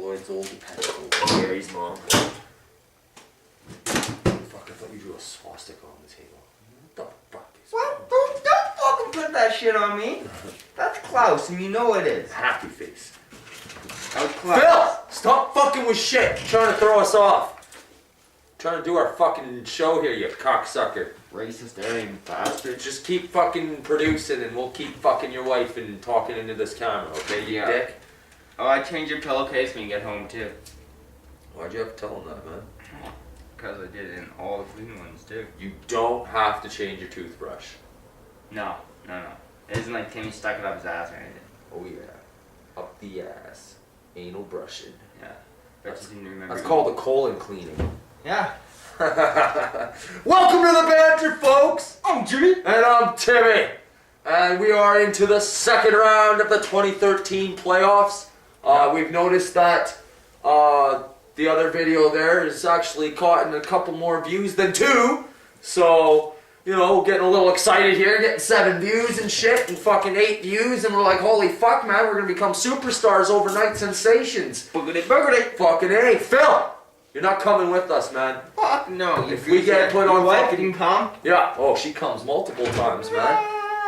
Floyd's old dependable. Gary's mom. Fuck, I thought you drew a swastika on the table. What the fuck is Well, don't fucking put that shit on me. That's Klaus, and you know it is. happy face? That was Klaus. Phil! Stop fucking with shit! Trying to throw us off. Trying to do our fucking show here, you cocksucker. Racist Aryan bastard. Just keep fucking producing and we'll keep fucking your wife and talking into this camera, okay, you Yeah. dick? Oh, I changed your pillowcase when you get home, too. Why'd you have to tell him that, man? Because I did it in all the clean ones, too. You don't have to change your toothbrush. No. It isn't like Timmy stuck it up his ass or anything. Oh yeah. Up the ass. Anal brushing. Yeah. Bet you didn't remember. That's called a colon cleaning. Yeah. Welcome to the banter, folks! I'm Jimmy. And I'm Timmy. And we are into the second round of the 2013 playoffs. We've noticed that the other video there is actually caught in a couple more views than 2. So, you know, getting a little excited here, getting 7 views and shit, and fucking 8 views, and we're like, holy fuck, man, we're gonna become superstars, overnight sensations. Boogity boogity. Fucking A. Phil, you're not coming with us, man. Fuck no. If we get put on wife fucking- can come. Yeah. Oh, she comes multiple times, man.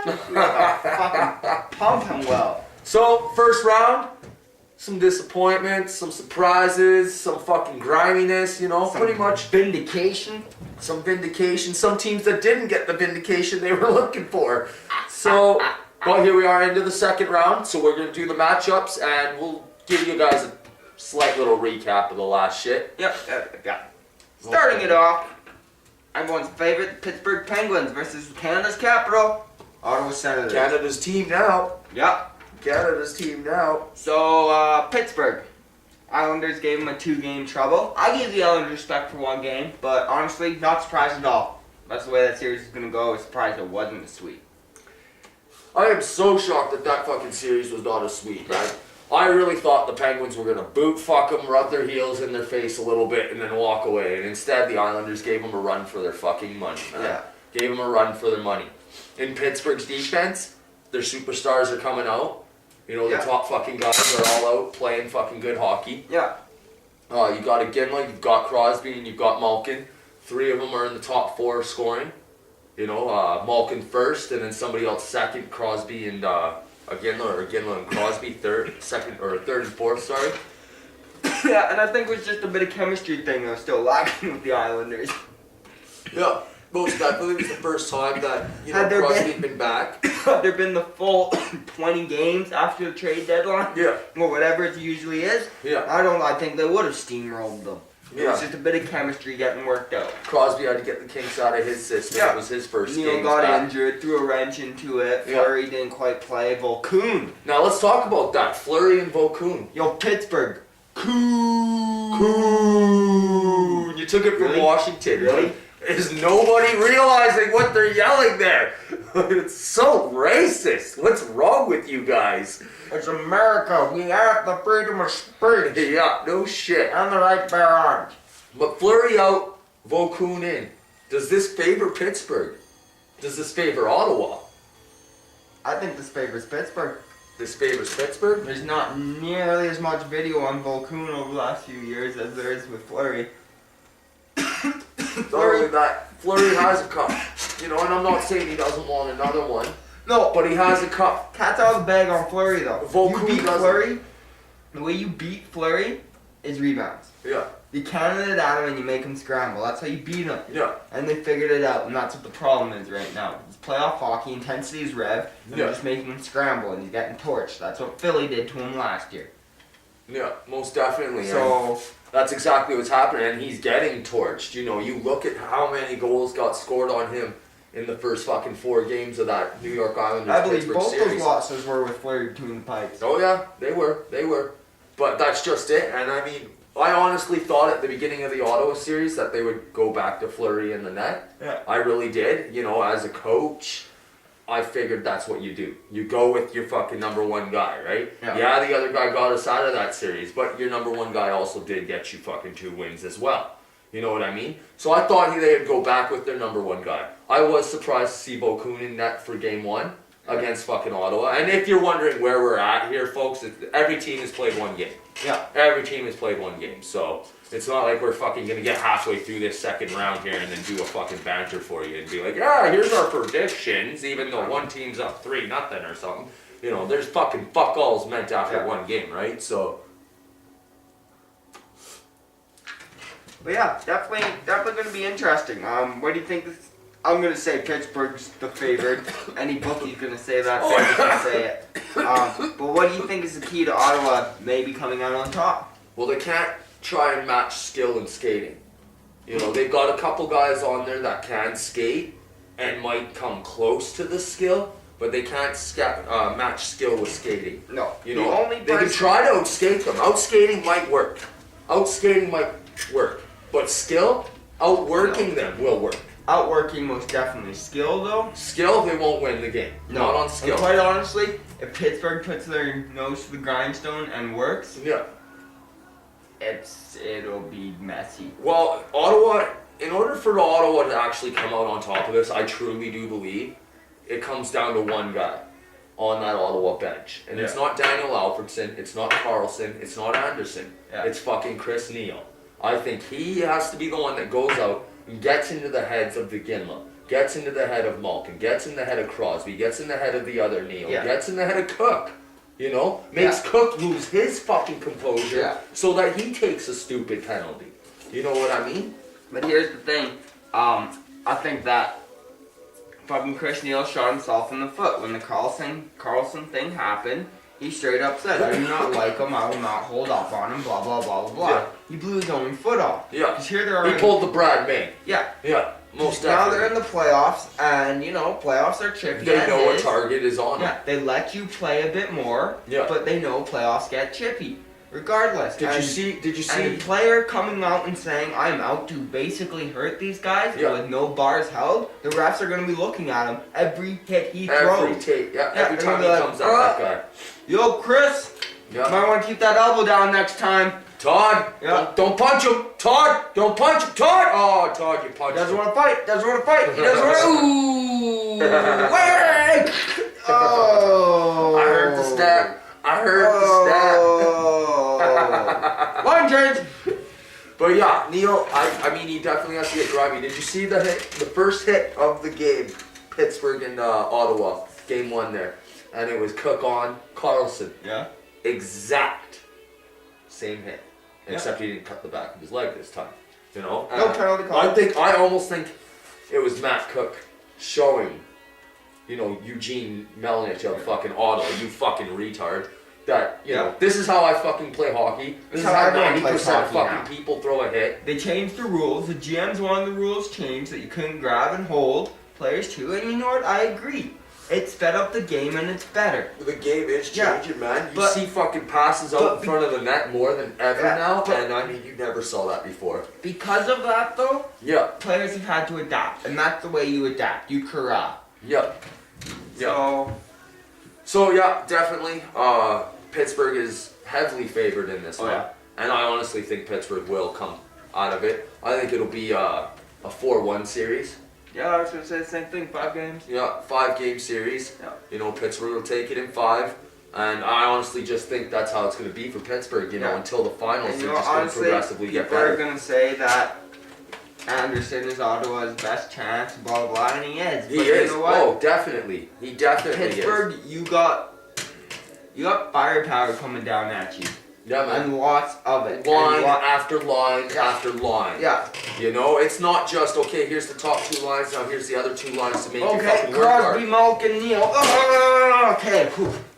We gotta fucking pump him well. So, first round, some disappointment, some surprises, some fucking griminess, you know, pretty much Vindication. some vindication, some teams that didn't get the vindication they were looking for. So, well, here we are into the second round, so we're going to do the matchups, and we'll give you guys a slight little recap of the last shit. Yep. Starting it off, everyone's favorite Pittsburgh Penguins versus Canada's capital, Ottawa Senators. Canada's team now. Yep. Canada's team now. So, Pittsburgh. Islanders gave them a 2-game trouble. I gave the Islanders respect for 1 game, but honestly, not surprised at all. That's the way that series is going to go. I was surprised it wasn't a sweep. I am so shocked that that fucking series was not a sweep, right? I really thought the Penguins were going to boot fuck them, rub their heels in their face a little bit, and then walk away. And instead, the Islanders gave them a run for their fucking money, man. Yeah. Gave them a run for their money. In Pittsburgh's defense, their superstars are coming out. You know, the Yeah. top fucking guys are all out playing fucking good hockey. Yeah. You got Iginla, you've got Crosby, and you've got Malkin. 3 of them are in the top 4 scoring. You know, Malkin first, and then somebody else second. Crosby and Iginla and Crosby third and fourth. Sorry. Yeah, and I think it was just a bit of chemistry thing that was still lacking with the Islanders. Yeah, most definitely. It was the first time that Had there Crosby'd been back. Had there been the full 20 games after the trade deadline, Yeah, or whatever it usually is, yeah, I think they would have steamrolled them. It was yeah. just a bit of chemistry getting worked out. Crosby had to get the kinks out of his system. Yeah. It was his first Neil game got back. injured, threw a wrench into it. Yeah. Fleury didn't quite play. Volcoon. Now let's talk about that. Fleury and Volcoon. Yo, Pittsburgh. Coon. You took it from Really? Washington. Really? Is nobody realizing what they're yelling there? It's so racist. What's wrong with you guys? It's America. We have the freedom of speech Yeah, no shit. and the right to bear arms. But Fleury out, Volcoon in. Does this favor Pittsburgh? Does this favor Ottawa? I think this favors Pittsburgh. This favors Pittsburgh? There's not nearly as much video on Volcoon over the last few years as there is with Fleury. Not only that, Fleury has a cup. You know, and I'm not saying he doesn't want another one, No, but he has a cup. cat's out of the bag on Fleury though. Volcoon You beat doesn't. Fleury. The way you beat Fleury is rebounds. Yeah, You counted it at him and you make him scramble. That's how you beat him. yeah, And they figured it out, and that's what the problem is right now. It's playoff hockey, intensity is rev, and Yeah. they're just making him scramble, and he's getting torched. That's what Philly did to him last year. yeah, most definitely. So, That's exactly what's happening, and he's getting torched. You know, you look at how many goals got scored on him in the first fucking 4 games of that New York Islanders I believe Pittsburgh both series. those losses were with Fleury between the pipes. Oh yeah, they were. But that's just it, and I mean, I honestly thought at the beginning of the Ottawa series that they would go back to Fleury in the net. Yeah. I really did. You know, as a coach, I figured that's what you do. You go with your fucking number 1 guy, right? Yeah. The other guy got us out of that series, but your number 1 guy also did get you fucking 2 wins as well. You know what I mean? So I thought they'd go back with their number 1 guy. I was surprised to see Volcoon in net for game 1. against fucking Ottawa. And if you're wondering where we're at here, folks, every team has played one game. Yeah. Every team has played one game. So it's not like we're fucking gonna get halfway through this second round here and then do a fucking banter for you and be like, yeah, here's our predictions, even though one team's up 3-0 or something. You know, there's fucking fuck alls meant after one game, right? So. But yeah, definitely going to be interesting. What do you think? I'm going to say Pittsburgh's the favorite. Any bookie's going to say that. So I'm going to say it. But what do you think is the key to Ottawa maybe coming out on top? Well, they can't try and match skill and skating. You know, they've got a couple guys on there that can skate and might come close to the skill, but they can't match skill with skating. No. You the know, only they can try to outskate them. Outskating might work. Outskating might work. But skill, outworking them will work. Outworking most definitely. Skill though? Skill, they won't win the game. No. Not on skill. And quite honestly, if Pittsburgh puts their nose to the grindstone and works, Yeah. it'll be messy. Well, Ottawa, in order for Ottawa to actually come out on top of this, I truly do believe it comes down to one guy on that Ottawa bench. And it's not Daniel Alfredson, it's not Carlson, it's not Anderson. Yeah. It's fucking Chris Neal. I think he has to be the one that goes out and gets into the heads of the Ginla, gets into the head of Malkin, gets in the head of Crosby, gets in the head of the other Neal, gets in the head of Cook. You know, makes Cook lose his fucking composure so that he takes a stupid penalty. You know what I mean? But here's the thing. I think that fucking Chris Neal shot himself in the foot when the Carlson thing happened. He straight up said, I do not like him, I will not hold up on him, blah, blah, blah, blah, blah. Yeah. He blew his own foot off. Yeah. Because here they are. He pulled the Brad May. Yeah. Yeah, most Now definitely. they're in the playoffs, and, you know, playoffs are tricky. They as know a is. target is on them. Yeah, they let you play a bit more, but they know playoffs get chippy. Regardless. Did you see? And a player coming out and saying, I'm out to basically hurt these guys with no bars held, the refs are going to be looking at him every hit he throws. Every time he comes up, that guy. Yo, Chris, might want to keep that elbow down next time. Todd, don't punch him. Todd, don't punch him. Todd! Oh, Todd, you punched him. Doesn't want to fight. Doesn't want to fight. He doesn't want to. Ooh! Wait! Oh! I heard the stab. Line change! But yeah, Neal, I mean, he definitely has to get grimy. Did you see the first hit of the game? Pittsburgh and Ottawa, game 1 there. And it was Cook on Carlson. Yeah. Exact same hit. Except he didn't cut the back of his leg this time. You know? No penalty call. I almost think it was Matt Cook showing, you know, Eugene Melnick of fucking Ottawa, you fucking retard, that, you know, this is how I fucking play hockey. This is how 90% of fucking people throw a hit. They changed the rules. The GMs wanted the rules changed that you couldn't grab and hold players too. And you know what? I agree. It sped up the game and it's better. The game is changing, man. You see fucking passes out in front of the net more than ever now, and I mean, you never saw that before. Because of that, though, players have had to adapt, and that's the way you adapt. You corral. So yeah, definitely. Pittsburgh is heavily favored in this one, and I honestly think Pittsburgh will come out of it. I think it'll be a 4-1 series. Yeah, I was going to say the same thing, 5 games. Yeah, 5-game series. Yeah. You know, Pittsburgh will take it in 5. And I honestly just think that's how it's going to be for Pittsburgh, you know, until the finals. And they're just going to progressively get better. People are going to say that Anderson is Ottawa's best chance, blah, blah, blah, and he is. He is. You know what? Oh, definitely. He definitely Pittsburgh, is. you got firepower coming down at you. Yeah, man. And lots of it. Line after line after line. Yeah. You know, it's not just, okay, here's the top 2 lines, now here's the other 2 lines to make you fucking work hard. Crosby, Malkin, Neal. Okay,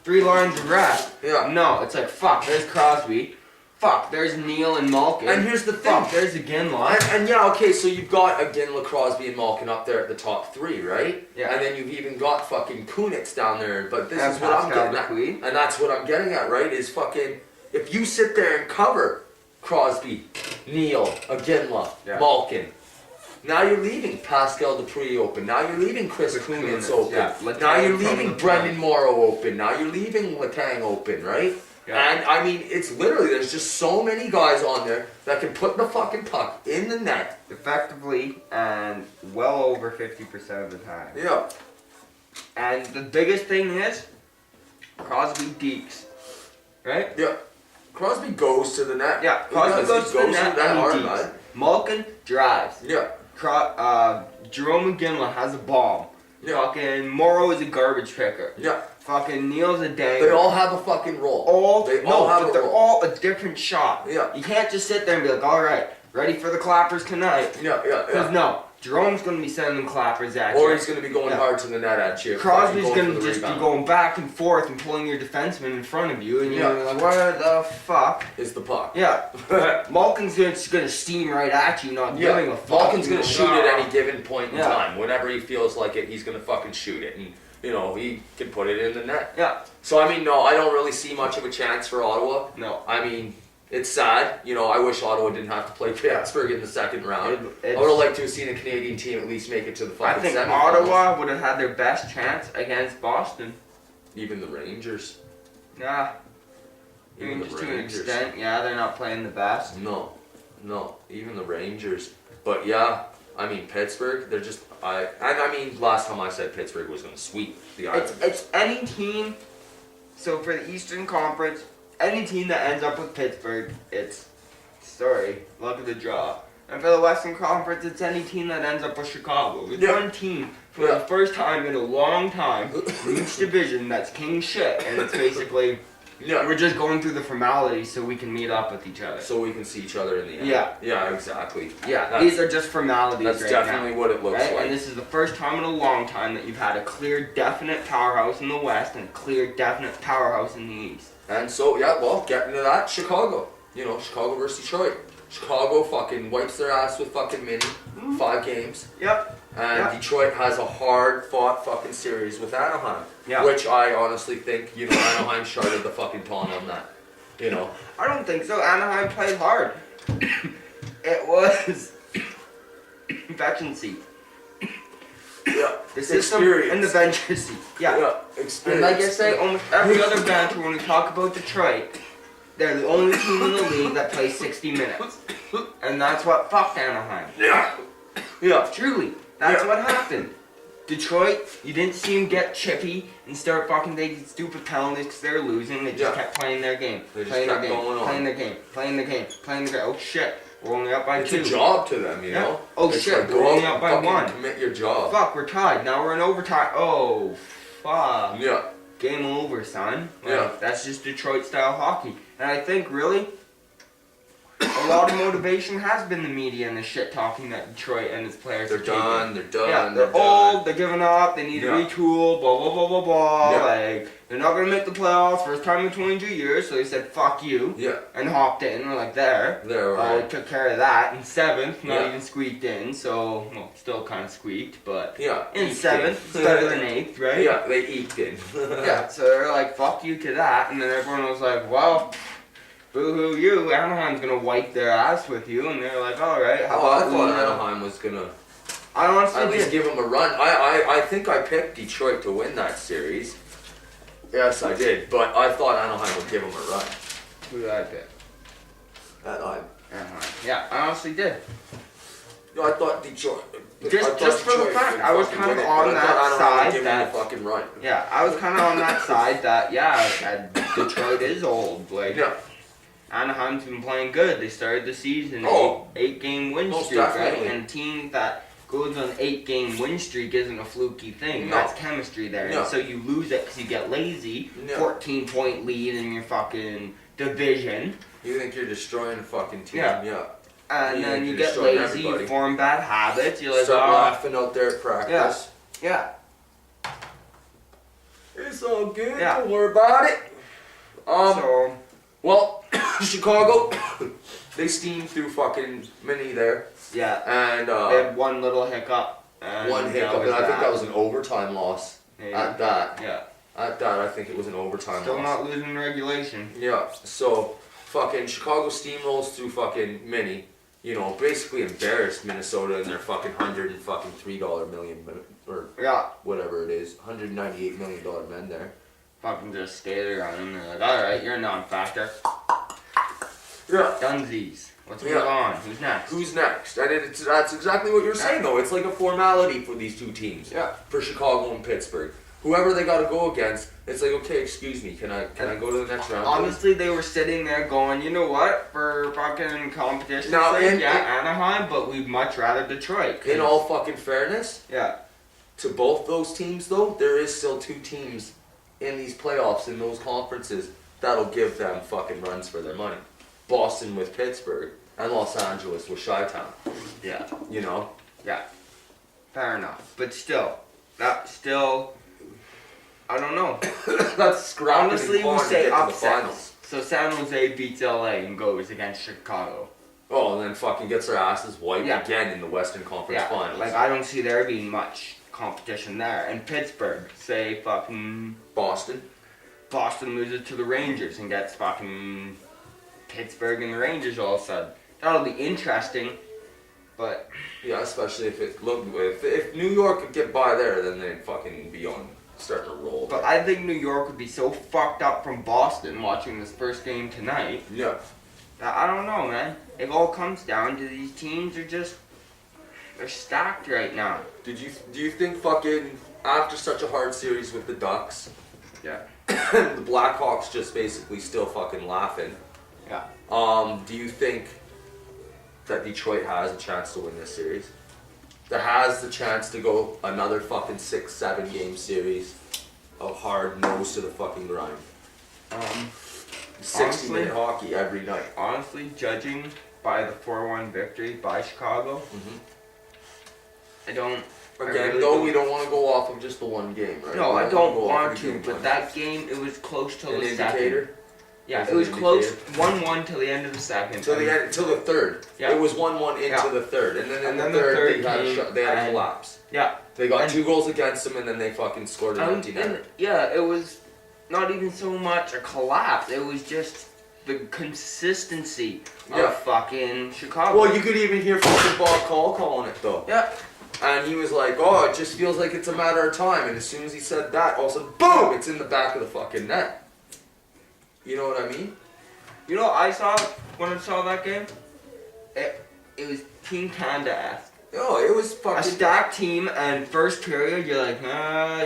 3 lines of rest. Yeah. No, it's like, fuck, there's Crosby. Fuck, there's Neal and Malkin. And here's the thing. Fuck, there's Ginla. And yeah, okay, so you've got Ginla, Crosby, and Malkin up there at the top 3, right? Yeah. And then you've even got fucking Kunitz down there, but this is what I'm Pascal getting at. And that's what I'm getting at, right? Is fucking, if you sit there and cover Crosby, Neal, Ginla, Malkin, now you're leaving Pascal Dupuis open. Now you're leaving Chris Kunitz open. Yeah. Now you're leaving Brendan Morrow open. Now you're leaving Letang open, right? Yeah. And I mean, it's literally, there's just so many guys on there that can put the fucking puck in the net. Effectively and well over 50% of the time. Yeah. And the biggest thing is Crosby dekes, right? Yeah. Crosby goes to the net. Yeah, He Crosby does. goes He to the net that and he hard, dekes. man. Malkin drives. Yeah. Jerome McGinley has a bomb. Yeah. Fucking Morrow is a garbage picker. Yeah. Fucking Neil's a dang. They all have a fucking role. They all have but a they're role. all a different shot. Yeah. You can't just sit there and be like, all right, ready for the clappers tonight. Yeah, yeah, Because yeah. no, Jerome's going to be sending clappers at you. Or he's going to be going Yeah. hard to the net at you. Crosby's fucking going for to the just be rebound. going back and forth and pulling your defenseman in front of you, and Yeah. you're like, where the fuck? Is the puck. Yeah. Malkin's just going to steam right at you, not giving a fuck. Malkin's going to shoot at Ah. any given point in Yeah. time. Whenever he feels like it, he's going to fucking shoot it. And, you know, he can put it in the net. Yeah. So, I mean, no, I don't really see much of a chance for Ottawa. No. I mean, it's sad. You know, I wish Ottawa didn't have to play Pittsburgh in the second round. It's- I would have liked to have seen a Canadian team at least make it to the I fucking think semifinals. Ottawa would have had their best chance against Boston. Even the Rangers. Yeah. I Even mean, the just to an Rangers. extent, yeah, they're not playing the best. No, even the Rangers. But yeah, I mean Pittsburgh. They're just I mean last time I said Pittsburgh was going to sweep the Islanders. It's any team. So for the Eastern Conference, any team that ends up with Pittsburgh, it's sorry, luck of the draw. And for the Western Conference, it's any team that ends up with Chicago. It's Yeah. one team for Yeah. the first time in a long time in each division that's king shit, and it's basically Yeah. we're just going through the formalities so we can meet up with each other. So we can see each other in the end. Yeah. Yeah, exactly. Yeah, That's- these are just formalities That's right definitely now. what it looks Right? like. And this is the first time in a long time that you've had a clear, definite powerhouse in the West and a clear, definite powerhouse in the East. And so yeah, well, getting to that, Chicago. You know, Chicago versus Detroit. Chicago fucking wipes their ass with fucking Mini. 5 games. Yep. And Yeah. Detroit has a hard-fought fucking series with Anaheim. Yeah. Which I honestly think, you know, Anaheim started the fucking tone on that. You know. I don't think so. Anaheim played hard. It was vacancy. Yeah. The system and the bench seat. Yeah. Yeah. And Experience. like I say, almost every other banter when we talk about Detroit, they're the only team in the league that plays 60 minutes. And that's what fucked Anaheim. Yeah. Yeah. Truly, that's Yeah. what happened. Detroit, you didn't see them get chippy and start fucking taking stupid penalties because they were losing. They just Yeah. kept playing their game, They just playing their kept game, going on. playing their game, playing their game, playing their game. Oh shit, we're only up by It's 2. a job to them, you Yeah. know. Oh, It's shit, like, we're go only out up by and fucking 1. Commit your job. Fuck, we're tied. Now we're in overtime. Oh, fuck. Yeah. Game over, son. Like, Yeah. That's just Detroit style hockey. And I think really, a lot of motivation has been the media and the shit talking that Detroit and its players They're are taking. done. They're done. Yeah, they're done. old, they're giving up, they need Yeah. to retool, blah blah blah blah blah. Yeah. Like they're not gonna make the playoffs, first time in 22 years, so they said fuck you Yeah. and hopped in. We're like there. They're We right. took care of that in 7th, not Yeah. even squeaked in, so well, still kind of squeaked, but Yeah. in eked 7th, in. it's better than 8th, right? Yeah, they eked in. Yeah, so they're like fuck you to that, and then everyone was like, well, boo-hoo you, Anaheim's gonna wipe their ass with you, and they're like, all right, how Oh, I about thought we, Anaheim was gonna I honestly at least did. give them a run. I think I picked Detroit to win that series. Yes, I did, but I thought Anaheim would give them a run. Who did I pick? Anaheim. Anaheim. Yeah, I honestly did. No, I thought Detroit. Just for the fact, I was kind of on that side give that- them a fucking run. Yeah, I was kind of on that side that, yeah, Detroit is old. Like, Yeah. Anaheim's been playing good. They started the season Oh. 8-game win Most streak, right? definitely. And a team that goes on an 8-game win streak isn't a fluky thing. No. That's chemistry there. No. And so you lose it because you get lazy. No. 14-point lead in your fucking division. You think you're destroying a fucking team? Yeah. Yeah. And Yeah, then you're you get destroying lazy, you everybody. form bad habits. You're like, Start oh, laughing out there at practice. yeah. It's all good. Yeah. Don't worry about it. So, Well, Chicago, they steamed through fucking Mini there, yeah. and They had one little hiccup. And one hiccup, and I think that was an overtime loss. Yeah. At that, Yeah. I think it was an overtime Still loss. not losing regulation. Yeah, so fucking Chicago steamrolls through fucking Mini. You know, basically embarrassed Minnesota and their fucking $103 million or Yeah. whatever it is, $198 million men there. Fucking just skated on him. They're like, alright, you're a non-factor. Yeah. Dunsies. What's Yeah. going on? Who's next? Who's next? And that's exactly what you're saying, though. It's like a formality for these two teams. Yeah. For Chicago and Pittsburgh. whoever they got to go against, it's like, okay, excuse me, can I go to the next round? Honestly, they were sitting there going, you know what, for fucking competition Now, sake, Anaheim, but we'd much rather Detroit. In all fucking fairness, Yeah. to both those teams, though, there is still two teams in these playoffs, in those conferences, that'll give them fucking runs for their money. Boston with Pittsburgh, and Los Angeles with Chi-Town. Yeah. You know? Yeah. Fair enough. But still, I don't know. That's scrapping Honestly, and we clawing to say get to the upsets. finals. So San Jose beats LA and goes against Chicago. Oh, and then fucking gets their asses wiped Yeah. again in the Western Conference Yeah. Finals. Like, I don't see there being much competition there. And Pittsburgh, say fucking Boston. Boston loses to the Rangers and gets fucking Pittsburgh and the Rangers all of a sudden. That'll be interesting, but Yeah, especially if New York could get by there, then they'd fucking be starting to roll. I think New York would be so fucked up from Boston watching this first game tonight Yeah. that I don't know, man. It all comes down to these teams they're stacked right now. Do you think fucking after such a hard series with the Ducks, Yeah. the Blackhawks just basically still fucking laughing? Yeah. Do you think that Detroit has a chance to win this series? That has the chance to go another fucking 6-7 game series of hard nose to the fucking grind. 60-minute hockey every night. Honestly, judging by the 4-1 victory by Chicago, I don't. Again, really though, don't- we don't want to go off of just the one game, right? No, We I don't go off want of the to, game but plan. that game, it was close till An the second. indicator? Yeah, Was it an was close, indicator? 1-1 till the end of the second. Till the end, till the third. Yeah. It was 1-1 into Yeah. the third, and then in And the then the third, third they had came, they had a and- collapse. Yeah. They got And- 2 goals against them, and then they fucking scored an empty net. Yeah, it was not even so much a collapse. It was just the consistency Yeah. of fucking Chicago. Well, you could even hear fucking Bob Call calling it though. Yeah. And he was like, oh, it just feels like it's a matter of time. And as soon as he said that, all of a sudden, boom, it's in the back of the fucking net. You know what I mean? You know what I saw when I saw that game? It was Team Canada-esque. Oh, it was A fucking... stacked team, and first period, you're like,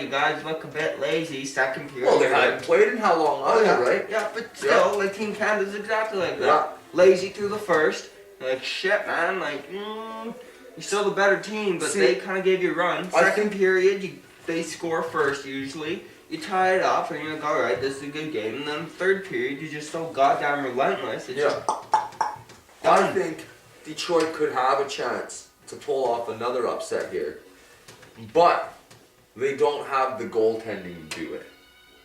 you guys look a bit lazy. Second period, Well, they you're hadn't like, played in how long either, right? Yeah, but still, like Team Canada's exactly like that. Yeah. Lazy through the first. Like, shit, man. Like, you're still the better team, but See, they kind of gave you a run. I Second period, they score first usually. You tie it up, and you're like, all right, this is a good game. And then third period, you're just so goddamn relentless. It's just I done. think Detroit could have a chance to pull off another upset here. But they don't have the goaltending to do it.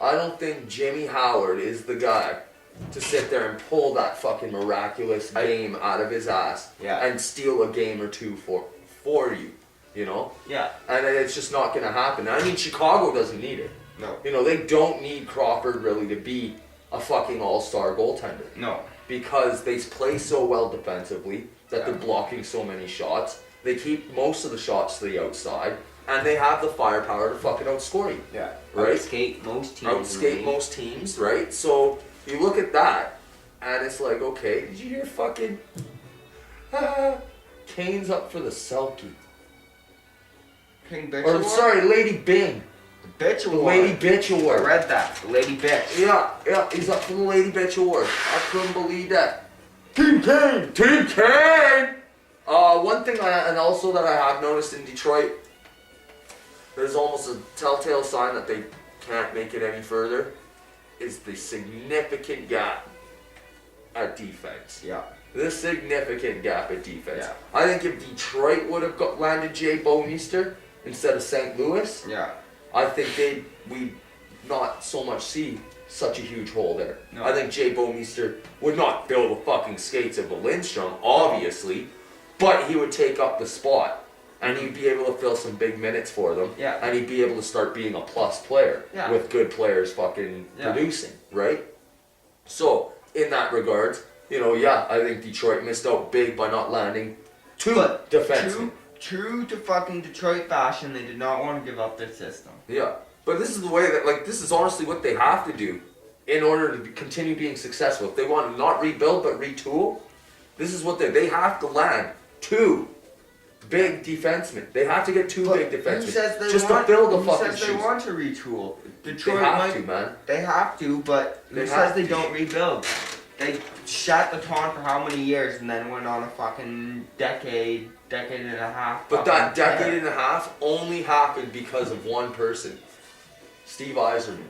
I don't think Jimmy Howard is the guy to sit there and pull that fucking miraculous game out of his ass Yeah. and steal a game or two for you, you know? Yeah. And it's just not going to happen. I mean, Chicago doesn't need it. No. You know, they don't need Crawford really to be a fucking all-star goaltender No. because they play so well defensively that Yeah. they're blocking so many shots. They keep most of the shots to the outside, and they have the firepower to fucking outscore you. Yeah. Right? Outskate most teams. Outskate most teams, right? So you look at that, and it's like, okay, did you hear fucking Kane's up for the Selkie? King Bitch Or Award? sorry, Lady Bing, The Bitch the Award. Lady Bitch I Award. read that. The Lady Bitch. Yeah, he's up for the Lady Bitch Award. I couldn't believe that. Team Kane! Team Kane! One thing and also that I have noticed in Detroit, there's almost a telltale sign that they can't make it any further, is the significant gap at defense. Yeah. The significant gap at defense. Yeah. I think if Detroit would have landed Jay Bouwmeester instead of St. Louis, Yeah. I think we'd not so much see such a huge hole there. No. I think Jay Bouwmeester would not fill the fucking skates of a Lindstrom, obviously, but he would take up the spot, and he'd be able to fill some big minutes for them, Yeah. and he'd be able to start being a plus player Yeah. with good players fucking Yeah. producing, right? So, in that regards, you know, yeah, I think Detroit missed out big by not landing two But defensemen. True to fucking Detroit fashion, they did not want to give up their system. Yeah, but this is the way that, like, this is honestly what they have to do in order to continue being successful. If they want to not rebuild but retool, this is what they have to land two big defensemen. They have to get two But big defensemen who says they just want, to fill the who fucking says they shoes. want to retool? They Detroit have might, to, man. They have to, but They who have says they to. don't rebuild? They shot the taunt for how many years and then went on a fucking decade and a half. But that fucking tear. decade and a half only happened because of one person, Steve Yzerman.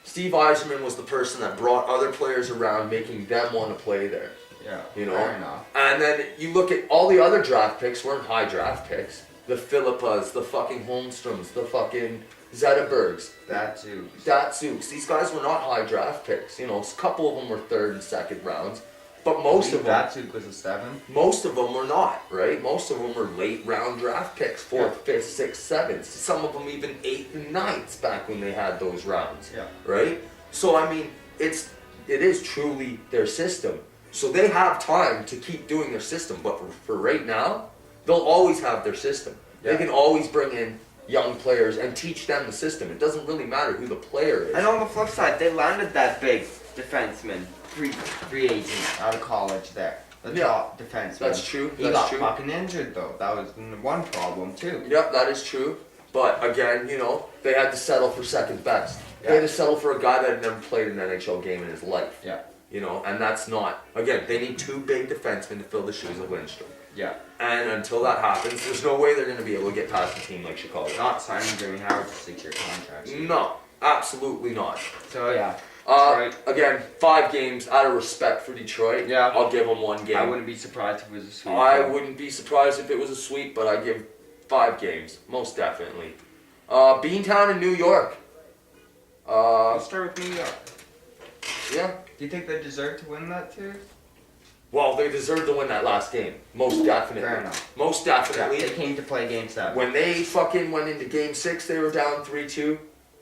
Steve Yzerman was the person that brought other players around, making them want to play there. Yeah, You know? fair enough. And then you look at all the other draft picks weren't high draft picks. The Philippas, the fucking Holmstroms, the fucking Zetterbergs, That too. Datsuk's. These guys were not high draft picks. You know, a couple of them were third and second rounds, but most of them. Datsuk was a 7. Most of them were not, right? Most of them were late round draft picks, 4th, 5th, 6th, 7th. Some of them even 8th and 9th back when they had those rounds, Yeah. right? So I mean, it is truly their system. So they have time to keep doing their system, but for right now, they'll always have their system. Yeah. They can always bring in young players and teach them the system. It doesn't really matter who the player is. And on the flip side, they landed that big defenseman, free agent out of college there. The Yeah. top defenseman. That's true. He That's got true. fucking injured though. That was one problem too. Yep, that is true. But again, you know, they had to settle for second best. They Yeah. had to settle for a guy that had never played an NHL game in his life. Yeah. You know, and that's not. Again, they need two big defensemen to fill the shoes of Lindstrom. Yeah. And until that happens, there's no way they're going to be able to get past a team like Chicago. Not signing Jimmy Howard to 6-year contracts. No, absolutely not. So yeah. Uh, again, 5 games out of respect for Detroit. Yeah. I'll give them 1 game. I wouldn't be surprised if it was a sweep. I wouldn't be surprised if it was a sweep, but I give 5 games, most definitely. Beantown in New York. I'll start with New York. Yeah. Do you think they deserve to win that too? Well, they deserve to win that last game, most definitely. Fair enough. Most Yeah, definitely. they came to play Game 7. When they fucking went into Game 6, they were down 3-2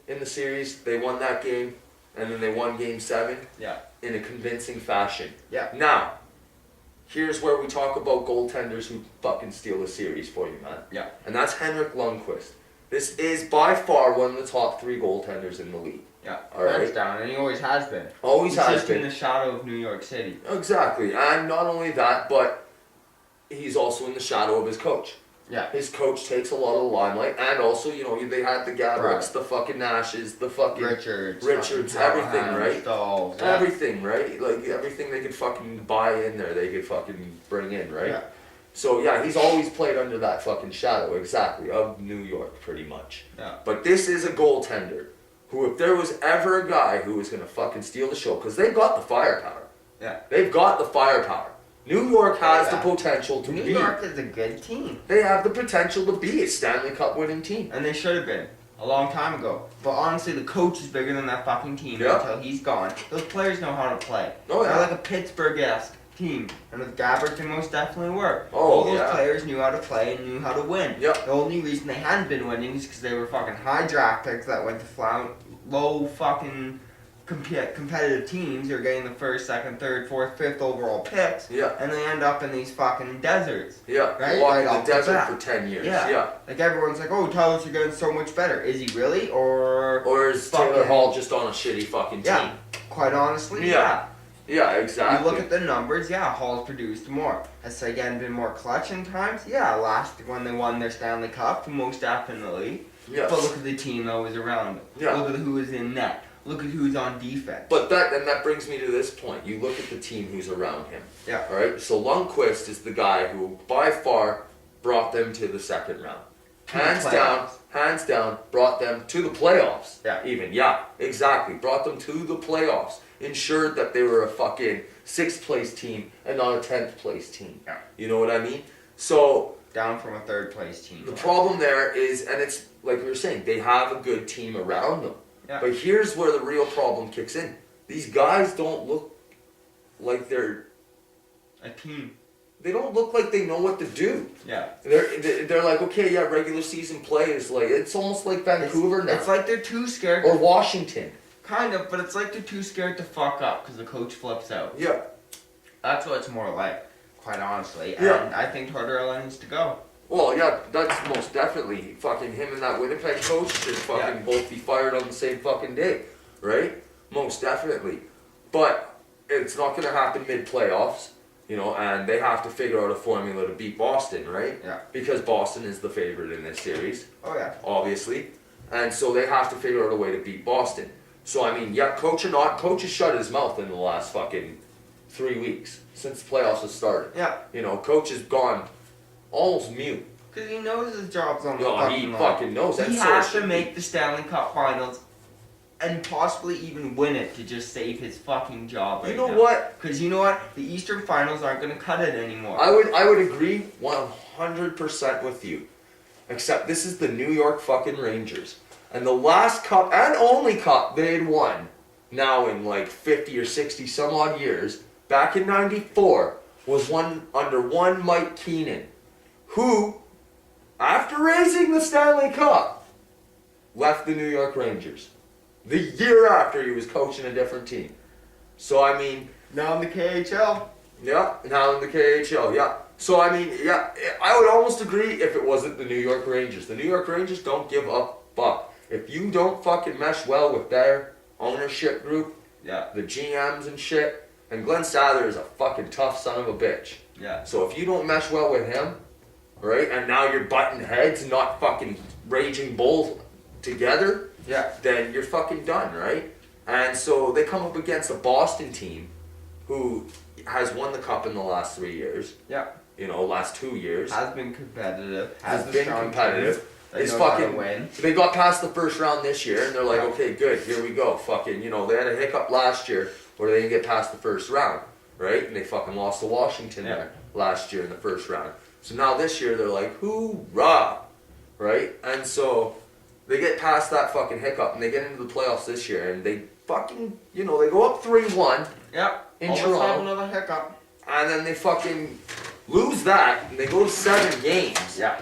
in the series. They won that game, and then they won Game 7 Yeah. in a convincing fashion. Yeah. Now, here's where we talk about goaltenders who fucking steal a series for you, man. Yeah. And that's Henrik Lundqvist. This is by far one of the top 3 goaltenders in the league. Yeah. All right. Hands down, and he always has been. Always He's has just in been. the shadow of New York City. Exactly. And not only that, but he's also in the shadow of his coach. Yeah. His coach takes a lot of the limelight, and also, you know, they had the Gabricks, Right. the fucking Nashes, the fucking Richards, Richards, fucking everything, Callahan, right? Stolz, yeah. everything, right? Like everything they could fucking buy in there, they could fucking bring in, right? Yeah. So yeah, he's always played under that fucking shadow, exactly, of New York, pretty much. Yeah. But this is a goaltender who, if there was ever a guy who was gonna fucking steal the show, because they've got the firepower. Yeah. They've got the firepower. New York has Yeah. the potential to New be. York is a good team. They have the potential to be a Stanley Cup winning team. And they should have been a long time ago. But honestly, the coach is bigger than that fucking team Yeah. until he's gone. Those players know how to play. Oh, yeah. They're like a Pittsburgh-esque team. And with Gabbert, they most definitely were. Oh, All those yeah. players knew how to play and knew how to win. Yeah. The only reason they hadn't been winning is because they were fucking high draft picks that went to low fucking competitive teams. You're getting the first, second, third, fourth, fifth overall picks. Yeah. And they end up in these fucking deserts. Yeah. Right? Walking Right off the the desert bat. for 10 years. Yeah. Yeah. Like everyone's like, oh, Tyler Seguin's so much better. Is he really? Or is Fucking- Taylor Hall just on a shitty fucking team? Yeah. Quite honestly, Yeah. Yeah, You exactly. look at the numbers, yeah, Hall's produced more. Has Seguin been more clutch in times? Yeah, last when they won their Stanley Cup, most definitely. yeah. But look at the team that was around them. Yeah. Look at who was in net. Look at who's on defense. But that brings me to this point. You look at the team who's around him. Yeah. All right. So Lundqvist is the guy who, by far, brought them to the second round. To the Hands down, brought them to the playoffs. Yeah. Even, yeah, exactly. Brought them to the playoffs. Ensured that they were a fucking 6th place team and not a 10th place team. Yeah. You know what I mean? So Down from a third place team. the problem there is, and it's like we were saying, they have a good team around them. Yeah. But here's where the real problem kicks in. These guys don't look like A team. they don't look like they know what to do. Yeah. They're like, okay, yeah, regular season play is like, it's almost like Vancouver now. It's like they're too scared. Or Washington. Kind of, but it's like they're too scared to fuck up because the coach flips out. Yeah. That's what it's more like, quite honestly. Yeah. And I think Tortorella needs to go. Well, yeah, that's most definitely fucking him and that Winnipeg coach should fucking both be fired on the same fucking day, right? Most definitely. But it's not going to happen mid-playoffs. You know, and they have to figure out a formula to beat Boston, right? Yeah. Because Boston is the favorite in this series, Oh yeah. obviously. And so they have to figure out a way to beat Boston. So, I mean, yeah, coach or not, coach has shut his mouth in the last fucking 3 weeks since the playoffs have started. Yeah. You know, coach has gone almost mute. Because he knows his job's on the No, fucking he line. fucking knows. He That's has so to make the Stanley Cup Finals and possibly even win it to just save his fucking job right You know now. what? Because you know what? The Eastern Finals aren't going to cut it anymore. I would agree 100% with you. Except this is the New York fucking Rangers. And the last cup and only cup they had won now in like 50 or 60 some odd years, back in 94, was won under one Mike Keenan, who, after raising the Stanley Cup, left the New York Rangers. The year after he was coaching a different team. So, I mean, Now in the KHL. yeah, now in the KHL, yeah. So, I mean, yeah, I would almost agree if it wasn't the New York Rangers. The New York Rangers don't give a fuck. If you don't fucking mesh well with their ownership group, Yeah. the GMs and shit, and Glenn Sather is a fucking tough son of a bitch. Yeah. So if you don't mesh well with him, right, and now you're butting heads, not fucking raging bulls together, Yeah. then you're fucking done, right? And so they come up against a Boston team who has won the cup in the last 3 years. Yeah. You know, last 2 years. Has been competitive. Has the been strong competitive. teams that It's know how to fucking win. They got past the first round this year, and they're like, Yeah. okay, good, here we go. Fucking, you know, they had a hiccup last year where they didn't get past the first round, right? And they fucking lost to Washington Yeah. there last year in the first round. So now this year they're like, hoorah, right? And so they get past that fucking hiccup, and they get into the playoffs this year, and they fucking, you know, they go up 3-1, Yeah. In Almost Toronto. have another hiccup. and then they fucking lose that, and they go to 7 games. Yeah.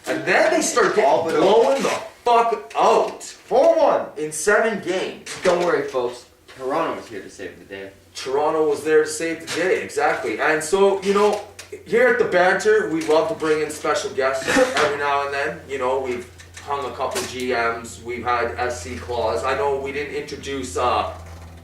And then they start All getting but blown the fuck out 4-1. in 7 games. Don't worry, folks. Toronto is here to save the day. Toronto was there to save the day, exactly. And so, you know, here at the Banter, we love to bring in special guests every now and then. You know, we've hung a couple GMs, we've had SC Claus. I know we didn't introduce the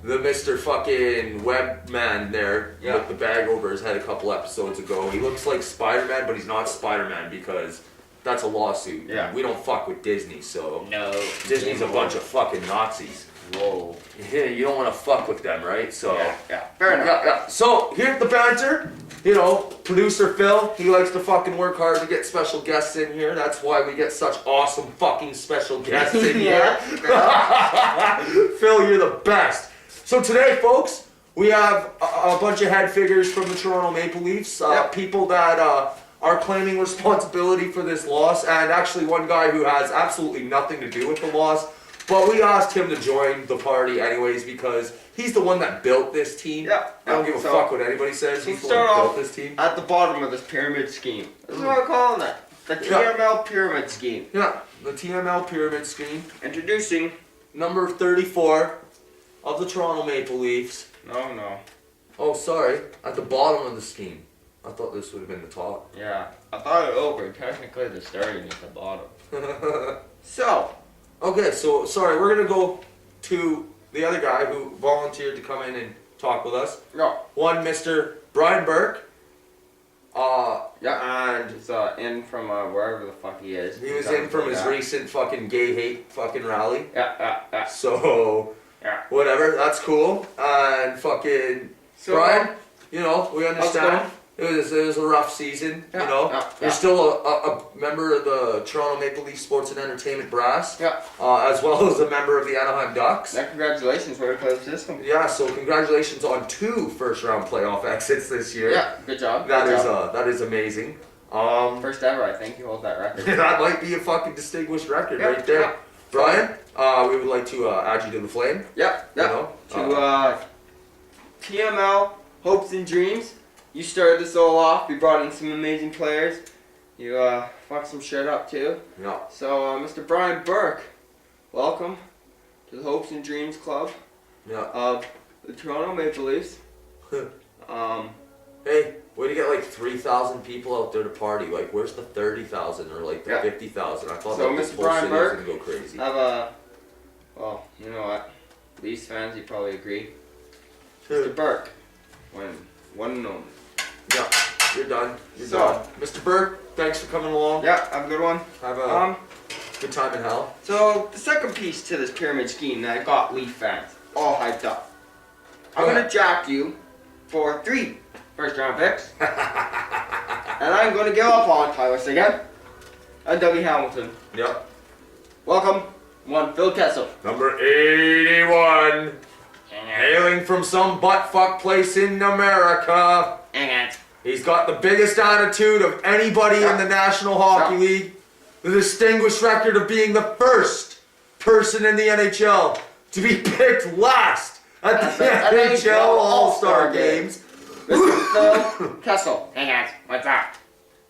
Mr. fucking Webman there Yeah. with the bag over his head a couple episodes ago. He looks like Spider-Man, but he's not Spider-Man because that's a lawsuit. Yeah. We don't fuck with Disney, so No. Disney's a bunch of fucking Nazis. Whoa. Yeah, you don't want to fuck with them, right? So. Yeah. Fair enough. Yeah. So here at the Banter, you know, producer Phil, he likes to fucking work hard to get special guests in here. That's why we get such awesome fucking special guests in here. Phil, you're the best. So today, folks, we have a bunch of head figures from the Toronto Maple Leafs, Yep. people that are claiming responsibility for this loss, and actually one guy who has absolutely nothing to do with the loss. But we asked him to join the party anyways because he's the one that built this team. Yeah. I don't give a So- fuck what anybody says. He's the one start that off- built this team. At the bottom of this pyramid scheme. This is what I'm calling it. The Yeah. TML pyramid scheme. Yeah, the TML pyramid scheme. Introducing. Number 34 of the Toronto Maple Leafs. No. Oh, sorry. At the bottom of the scheme. I thought this would have been the top. Yeah. I thought it over. Technically, the starting is the bottom. So. Okay, so sorry. We're going to go to the other guy who volunteered to come in and talk with us. No. One, Mr. Brian Burke. Yeah. And He's in from wherever the fuck he is. he was He's in from his yeah. recent fucking gay hate fucking rally. Yeah. So, Yeah. whatever, that's cool. And fucking So, Brian, you know, we understand. going? It was a rough season, Yeah, you know. yeah, You're yeah. still a member of the Toronto Maple Leaf Sports and Entertainment Brass, Yeah. as well as a member of the Anaheim Ducks. Yeah, congratulations, way to play the system. Yeah, so congratulations on 2 first-round playoff exits this year. Yeah, good job. That good is job. that is amazing. First ever, I think you hold that record. That might be a fucking distinguished record Yeah, right there. yeah. Brian, we would like to add you to the flame. Yeah. You know? To TML Hopes and Dreams. You started this all off. You brought in some amazing players. You fucked some shit up too. Yeah. So, Mr. Brian Burke, welcome to the Hopes and Dreams Club Yeah. of the Toronto Maple Leafs. Hey, way to get like 3,000 people out there to party. Like, where's the 30,000 or like the Yeah. 50,000? I thought So, like this Mr. whole Brian city was Burke, gonna go crazy. Have well, you know what? Leafs fans, you probably agree. Mr. Burke, when one and only, Yeah, you're done. You're So- done. Mr. Berg, thanks for coming along. Yeah, have a good one. Have a good time in hell. So the second piece to this pyramid scheme that got Leaf fans all hyped up. I'm Go gonna jack you for 3 first-round picks, and I'm gonna give up on Tyler Seguin and Dougie Hamilton. Yep. Welcome, one Phil Kessel. Number 81. Hailing from some buttfuck place in America. He's got the biggest attitude of anybody in the National Hockey Yeah. League. The distinguished record of being the first person in the NHL to be picked last at the NHL All-Star Games. Mr. Phil Kessel. Hey guys, what's up?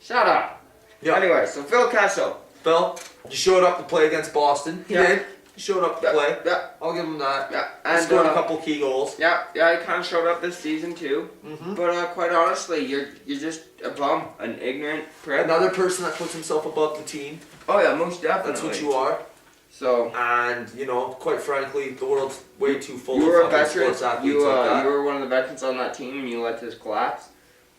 Shut up. Yeah. Anyway, so Phil Kessel. Phil, you showed up to play against Boston. He Yeah. did. He showed up to Yeah, play. yeah, I'll give him that. yeah. He And scored a couple key goals. yeah, he kind of showed up this season too. Mm-hmm. But quite honestly, you're just a bum, an ignorant prick. Another person that puts himself above the team. Oh yeah, most definitely. That's what you are. So And, you know, quite frankly, the world's way too full you were a of fucking veteran. sports athletes You like that. you were one of the veterans on that team, and you let this collapse.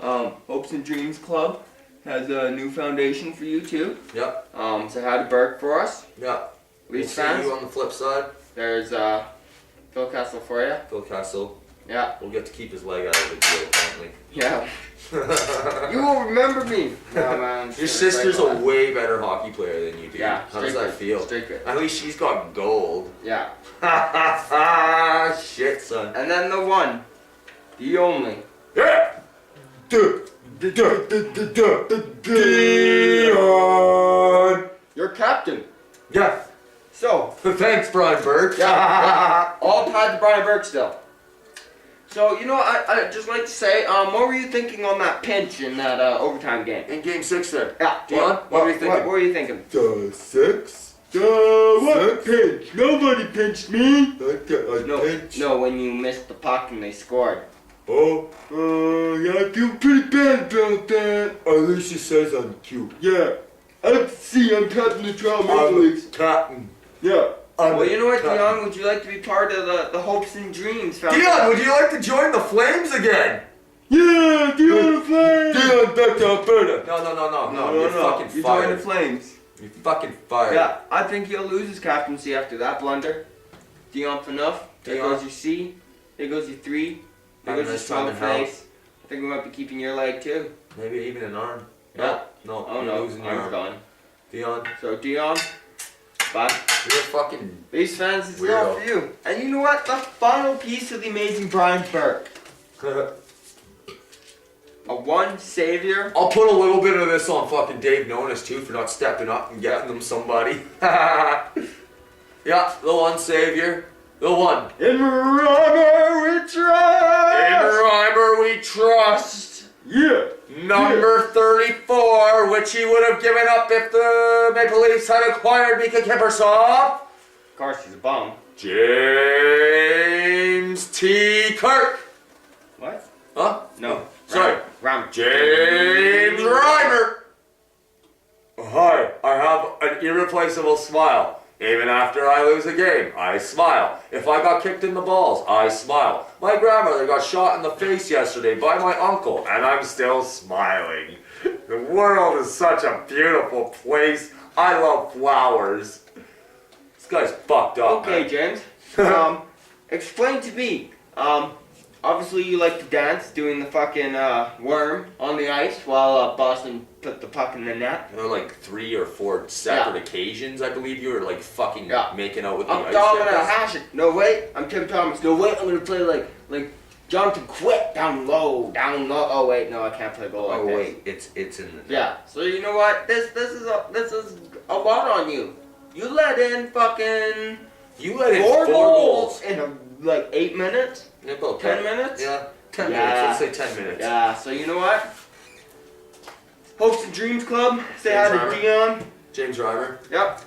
Hopes and Dreams Club has a new foundation for you too. Yep, Say hi to Burke for us. yep. We'll Leafs see fans. you on the flip side. There's Phil Kessel for you. Phil Castle Yeah, will get to keep his leg out of the deal, apparently. yeah. You will remember me. No, man, Your sister's a way better hockey player than you do. Yeah. How does straight that good, feel? Straight good. At least she's got gold. Yeah. Shit, son. And then the one, the only. Yeah. Dion. Your captain. Yeah. So, Thanks, Brian Burke. Yeah. all tied to Brian Burke still. So, you know, I'd just like to say, what were you thinking on that pinch in that overtime game? In game 6 there. Yeah, Dion, what were you thinking? What were you thinking? The 6? What pinch? Nobody pinched me. I No, pinch. no, when you missed the puck and they scored. Oh, yeah, I feel pretty bad about that. Alicia says I'm cute. Yeah. I'm captain of Toronto Maple Leafs. Captain. Yeah. Well, you know what, Captain. Dion? Would you like to be part of the Hopes and Dreams Foundation? Dion, would you like to join the Flames again? Yeah, Dion Flames. Dion back to Alberta. No, you're fucking You fired. join the Flames. You're fucking fired. Yeah, I think he'll lose his captaincy after that blunder. Dion Phaneuf. There Dion. goes your C. There goes your 3. There Have a goes your nice time strong in hell. face. I think we might be keeping your leg too. Maybe even an arm. Yeah. No, Oh you're no, losing your arm's arm. gone. Dion, So Dion, bye. you're a fucking. These fans, it's Weirdo. not for you. And you know what? The final piece of the amazing Brian Burke. A one savior. I'll put a little bit of this on fucking Dave Nonis too for not stepping up and getting them somebody. Yeah, the one savior. The one. In Reimer we trust. In Reimer we trust. Yeah. Number 34, which he would have given up if the Maple Leafs had acquired Mika Kiprusoff. Of course, he's a bum. James T. Kirk. What? Huh? No. Sorry. Ram. James Reimer. Hi, I have an irreplaceable smile. Even after I lose a game, I smile. If I got kicked in the balls, I smile. My grandmother got shot in the face yesterday by my uncle, and I'm still smiling. The world is such a beautiful place. I love flowers. This guy's fucked up. Okay, man. James. Explain to me. Obviously you like to dance, doing the fucking worm on the ice while Boston put the puck in the net. There were like 3 or 4 separate occasions, I believe you were like fucking Yeah. making out with the I'm ice. Dominic checkers. Hasek. No wait, I'm Tim Thomas. No wait, I'm gonna play like Jonathan Quick down low. Oh wait, no, I can't play goal like Oh this. wait, it's in the net. Yeah. So you know what? This is a lot on you. You let in fucking You let in 4 4 goals in like 8 minutes. Yeah, about 10 minutes? Yeah, 10 Yeah. minutes. Let's say 10 minutes. Yeah. So you know what? Hopes and Dreams Club. Say hi James to Reimer. Dion. James Reimer. Yep.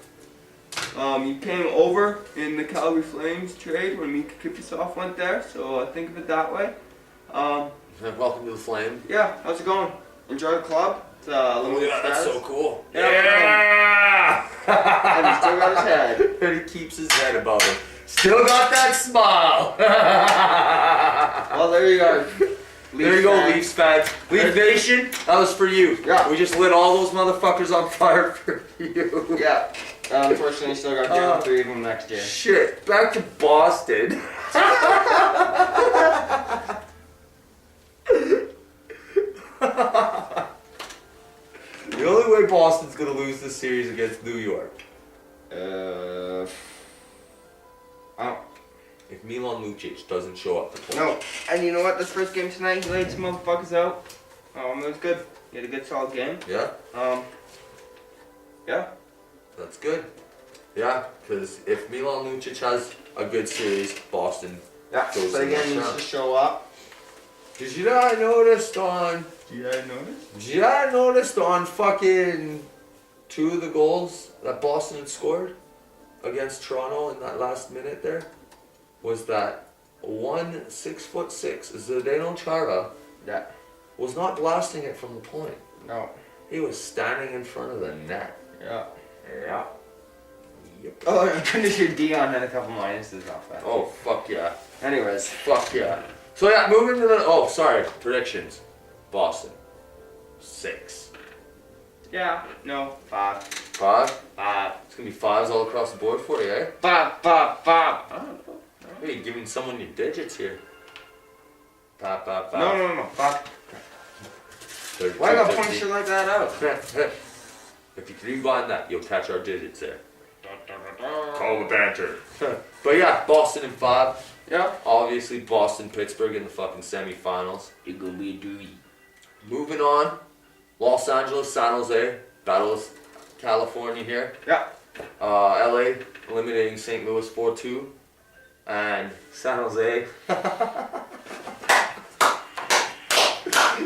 You came over in the Calgary Flames trade when Mika Kiprusoff went there, so think of it that way. Welcome to the Flame. Yeah, how's it going? Enjoy the club? It's limited that's status. so cool. Yeah. And he still got his head. And he keeps his head above him. Still got that smile. Well, there you go. There you go, fans. Leafs fans. Leaf Nation, that was for you. Yeah. We just lit all those motherfuckers on fire for you. Yeah. Unfortunately, still got down 3 of them next year. Shit, back to Boston. The only way Boston's gonna lose this series against New York, Oh, if Milan Lucic doesn't show up to play. no. And you know what? This first game tonight, he laid some motherfuckers out. It was good. He had a good, solid game. Yeah, Yeah. that's good. Yeah, because if Milan Lucic has a good series, Boston. Yeah. Goes So to the again, next needs round. to show up. Did you know I noticed on? Did I notice? Fucking 2 of the goals that Boston had scored against Toronto in that last minute there was that 6'6" Zdeno Chara Yeah. was not blasting it from the point. No. He was standing in front of the net. Yeah. Yeah. Yep. Oh, I'm pretty sure Dion had a couple minuses off that. Oh fuck yeah. Anyways. Fuck yeah. So yeah, moving to the predictions. Boston 6. Yeah. No. 5. 5. 5. It's gonna be 5s all across the board for you, eh? 5. 5. 5. I don't know. Hey, you're giving someone your digits here. 5. No. 5. 32, Why not point 50. shit like that out? If you can rewind that, you'll catch our digits there. Call the banter. But yeah, Boston in 5. Yeah. Obviously, Boston, Pittsburgh in the fucking semifinals. It's gonna be a doozy. Moving on, Los Angeles, San Jose, battles California here. Yeah. LA eliminating St. Louis 4-2. And San Jose.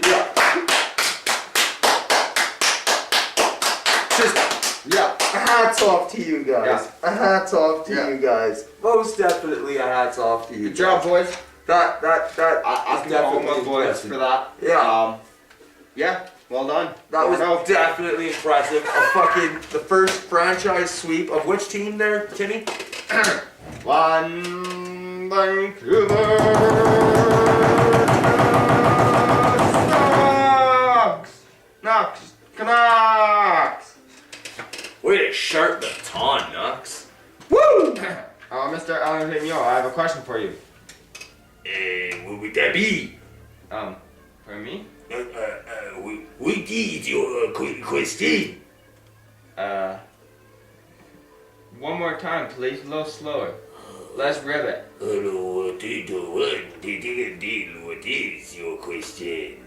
Yeah. Just Yeah. a hats off to you guys. A hats off to Yeah. you guys. Most definitely a hats off to you. Good job, boys. That I is can call my definitely boys impressive. for that. Yeah. Yeah. Well done. That was No. definitely impressive. The first franchise sweep of which team there, Timmy? One Vancouver Canucks. Way to sharp the ton, Nux. Woo! Mr. Alan Vigneault, I have a question for you. What would that be? For me? What is your question? One more time, please. A little slower. Let's rib it. Hello, what is your question?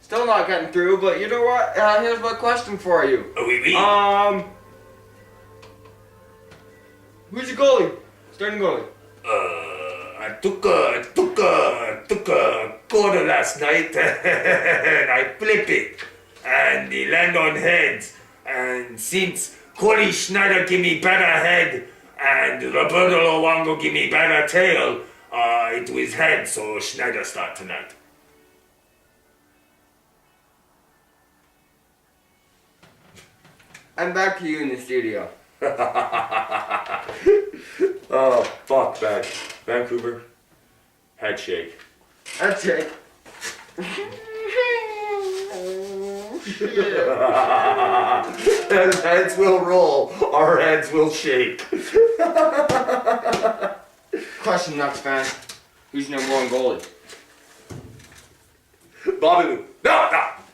Still not getting through, but you know what? Here's my question for you. Who's your goalie? Starting goalie. I took a quarter last night and I flip it and it land on heads, and since Corey Schneider give me better head and Roberto Luongo give me better tail, it was head, so Schneider start tonight. I'm back to you in the studio. Oh, fuck, man. Vancouver, head shake. That's it. And heads will roll, our heads will shake. Question, Nucks fan. Who's your number 1 goalie? Bobby Lou. No.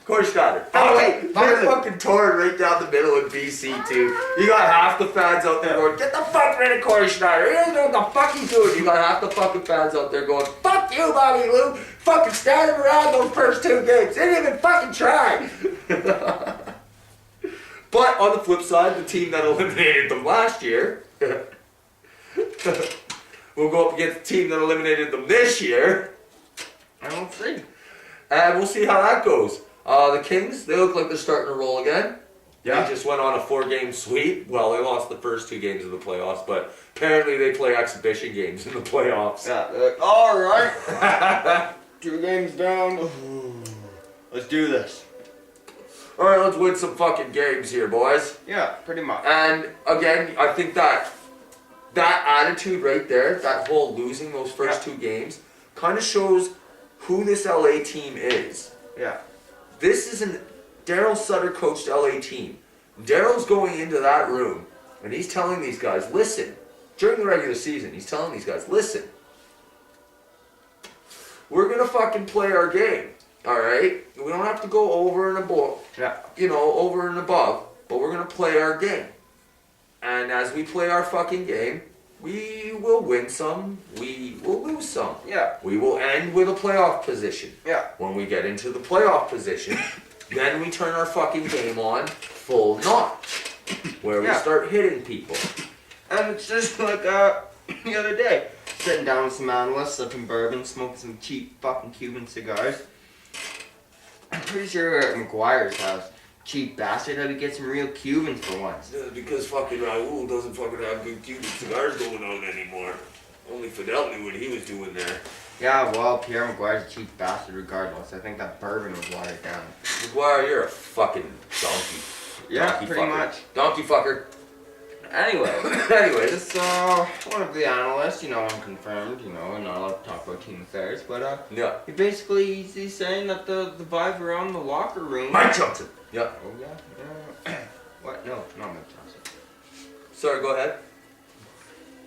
Corey Schneider. Oh, wait, Bobby They're Lou. fucking torn right down the middle in BC, too. You got half the fans out there going, get the fuck rid of Corey Schneider. He doesn't know what the fuck he's doing. You got half the fucking fans out there going, fuck you, Bobby Lou. Fucking stand him around those first 2 games. They didn't even fucking try. But on the flip side, the team that eliminated them last year will go up against the team that eliminated them this year. I don't see. And we'll see how that goes. The Kings, they look like they're starting to roll again. Yeah. They just went on a 4-game sweep. Well, they lost the first 2 games of the playoffs, but apparently they play exhibition games in the playoffs. Yeah, alright. 2 games down. Let's do this. Alright, let's win some fucking games here, boys. Yeah, pretty much. And again, I think that attitude right there, that whole losing those first 2 games, kind of shows who this LA team is. Yeah. This is an Daryl Sutter coached LA team. Daryl's going into that room and he's telling these guys, listen, during the regular season, he's telling these guys, listen, we're gonna fucking play our game, alright? We don't have to go over and above, over and above, but we're gonna play our game. And as we play our fucking game, we will win some, we will lose some. Yeah. We will end with a playoff position. Yeah. When we get into the playoff position, then we turn our fucking game on full notch, where we start hitting people. And it's just like the other day, sitting down with some analysts, sipping bourbon, smoking some cheap fucking Cuban cigars. I'm pretty sure McGuire's house, cheap bastard, that we get some real Cubans for once. Because fucking Raul doesn't fucking have good Cuban cigars going on anymore. Only Fidel knew what he was doing there. Yeah, well, Pierre McGuire's a cheap bastard regardless. I think that bourbon was watered down. McGuire, you're a fucking donkey. Yeah, Donkey pretty fucker. much. Donkey fucker. Anyway, Anyways. just one of the analysts, unconfirmed, not allowed to talk about team affairs, but Yeah. he's saying that the vibe around the locker room. Mike Johnson. Yeah. Oh yeah. What? No, not Mike Johnson. Sorry, go ahead.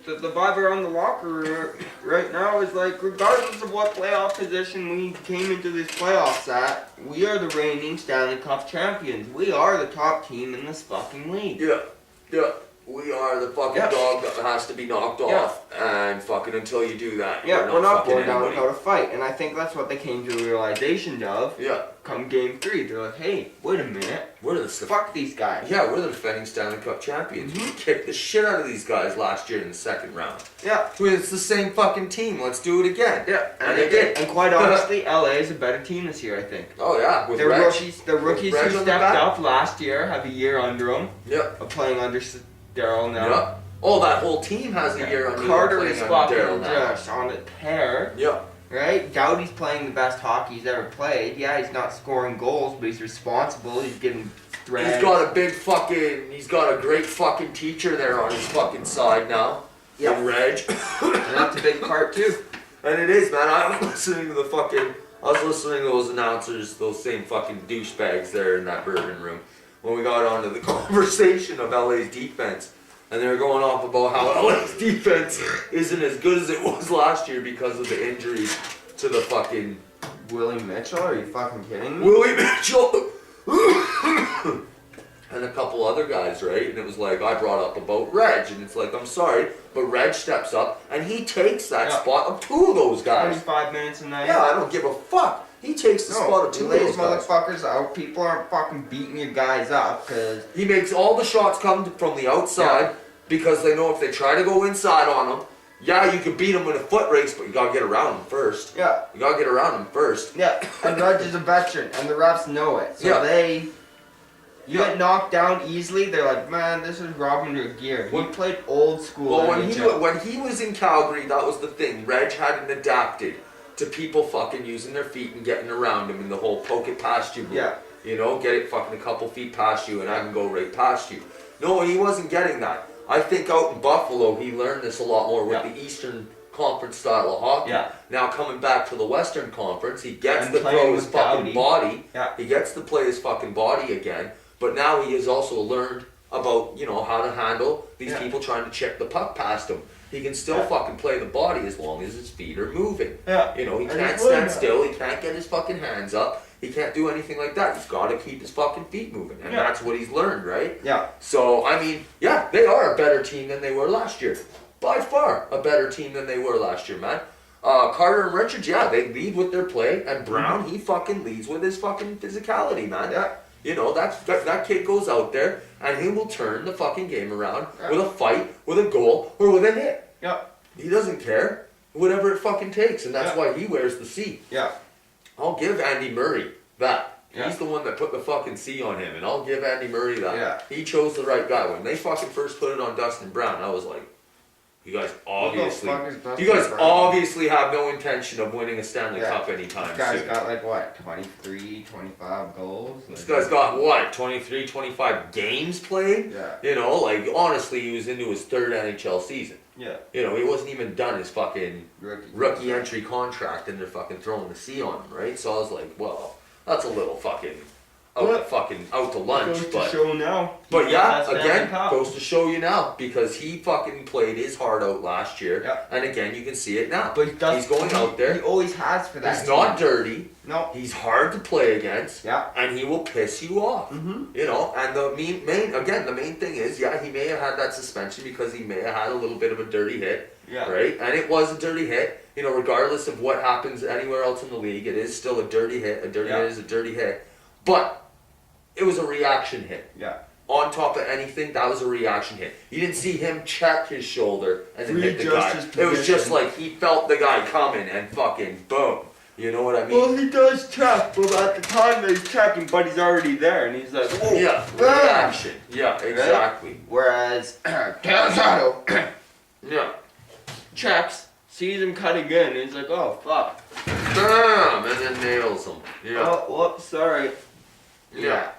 The vibe around the locker room right now is like, regardless of what playoff position we came into this playoffs at, we are the reigning Stanley Cup champions. We are the top team in this fucking league. Yeah. Yeah. We are the fucking dog that has to be knocked off. And fucking until you do that, Yeah, we're not fucking going down anybody. without a fight. And I think that's what they came to the realization of. Yeah. Come game 3, they're like, hey, wait a minute. We're the Fuck these guys. Yeah, we're the defending Stanley Cup champions. We kicked the shit out of these guys last year in the second round. Yeah. It's the same fucking team. Let's do it again. Yeah, And they did. And quite honestly, LA is a better team this year, I think. Oh yeah, with The Reg. rookies Reg who on the stepped back. up last year have a year under them. Yeah. Playing under Daryl now. Yeah. Oh, that whole team has a year under Carter playing is under fucking Daryl now. just on a tear. Yeah. Right? Doughty's playing the best hockey he's ever played. Yeah, he's not scoring goals, but he's responsible. He's getting threads. He's got a great fucking teacher there on his fucking side now. Yeah. In Reg. And that's a big part too. And it is, man. I was listening to those announcers, those same fucking douchebags there in that bourbon room, when we got onto the conversation of LA's defense. And they were going off about how LA's defense isn't as good as it was last year because of the injuries to the fucking Willie Mitchell? Are you fucking kidding me? Willie Mitchell and a couple other guys, right? And it was like, I brought up about Reg, and it's like, I'm sorry, but Reg steps up and he takes that spot of two of those guys. 25 minutes a night. Yeah, I don't give a fuck. He takes the spot of two of those these guys. motherfuckers out. People aren't fucking beating your guys up because He makes all the shots come from the outside because they know if they try to go inside on him, yeah, you can beat him in a foot race, but you gotta get around him first. yeah, You gotta get around him first. yeah. And Reg is a veteran, and the refs know it. So you get knocked down easily. They're like, man, this is robbing your gear. He played old school. Well, NHL. when he was in Calgary, that was the thing. Reg hadn't adapted to people fucking using their feet and getting around him in the whole poke it past you move. Yeah. You know, get it fucking a couple feet past you and I can go right past you. No, he wasn't getting that. I think out in Buffalo, he learned this a lot more with the Eastern Conference style of hockey. Yeah. Now coming back to the Western Conference, he gets And to playing throw his with fucking Doughty. body. Yeah. He gets to play his fucking body again. But now he has also learned about, how to handle these people trying to chip the puck past him. He can still fucking play the body as long as his feet are moving. Yeah. He And can't he's stand learned still. He can't get his fucking hands up. He can't do anything like that. He's got to keep his fucking feet moving. And that's what he's learned, right? Yeah. So, I mean, yeah, they are a better team than they were last year. By far a better team than they were last year, man. Carter and Richards, they lead with their play. And Brown, he fucking leads with his fucking physicality, man. Yeah. That kid goes out there and he will turn the fucking game around with a fight, with a goal, or with a hit. Yeah. He doesn't care. Whatever it fucking takes. And that's why he wears the C. Yeah. I'll give Andy Murray that. Yeah. He's the one that put the fucking C on him, and I'll give Andy Murray that. Yeah. He chose the right guy. When they fucking first put it on Dustin Brown, I was like, you guys obviously have no intention of winning a Stanley Cup anytime This guy's soon. got like what, 23, 25 goals? This guy's got what, 23, 25 games played? Yeah. Honestly, he was into his third NHL season. Yeah. You know, he wasn't even done his fucking Rookie. rookie entry contract, and they're fucking throwing the C on him, right? So I was like, well, that's a little fucking out to lunch, Goes to but. show now. But yeah, That's Stanley again, Cup. goes to show you now because he fucking played his heart out last year, Yeah. and again you can see it now. But He's going out there. He always has for that. He's not team. dirty. No. He's hard to play against, Yeah. and he will piss you off. Mm-hmm. You know, and the main thing is, yeah, he may have had that suspension because he may have had a little bit of a dirty hit, Yeah. right? And it was a dirty hit. You know, regardless of what happens anywhere else in the league, it is still a dirty hit. A dirty hit is a dirty hit, but it was a reaction hit. Yeah. On top of anything, that was a reaction hit. You didn't see him check his shoulder and then hit the guy. Readjust his It was just position. like he felt the guy coming and fucking boom. You know what I mean? Well, he does check, but at the time that he's checking, Buddy's already there, and he's like, "Whoa." Yeah, bam." reaction. Yeah, exactly. Whereas Calzado Yeah. checks, sees him cut again, and he's like, "Oh fuck." Bam! And then nails him. Yeah. Oh, whoops, sorry. Yeah.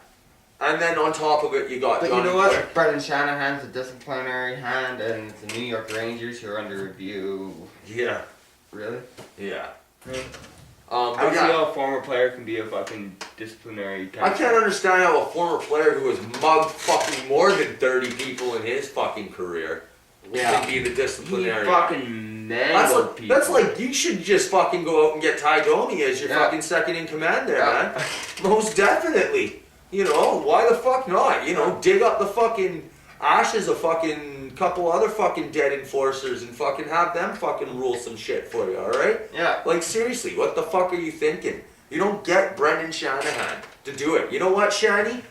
And then on top of it, you got But Johnny you know what? Quick. Brendan Shanahan's a disciplinary hand, and it's the New York Rangers who are under review. Yeah. Really? Yeah. Yeah. But I see yeah. how a former player can be a fucking disciplinary. I can't understand how a former player who has mugged fucking more than 30 people in his fucking career can be the He disciplinary. fucking That's mangled like, people. that's like you should just fucking go out and get Ty Domi as your Yeah. fucking second in command there, Yeah. man. Most definitely. You know, why the fuck not? You know, dig up the fucking ashes of fucking couple other fucking dead enforcers and fucking have them fucking rule some shit for you, alright? Yeah. Like seriously, what the fuck are you thinking? You don't get Brendan Shanahan to do it. You know what, Shani?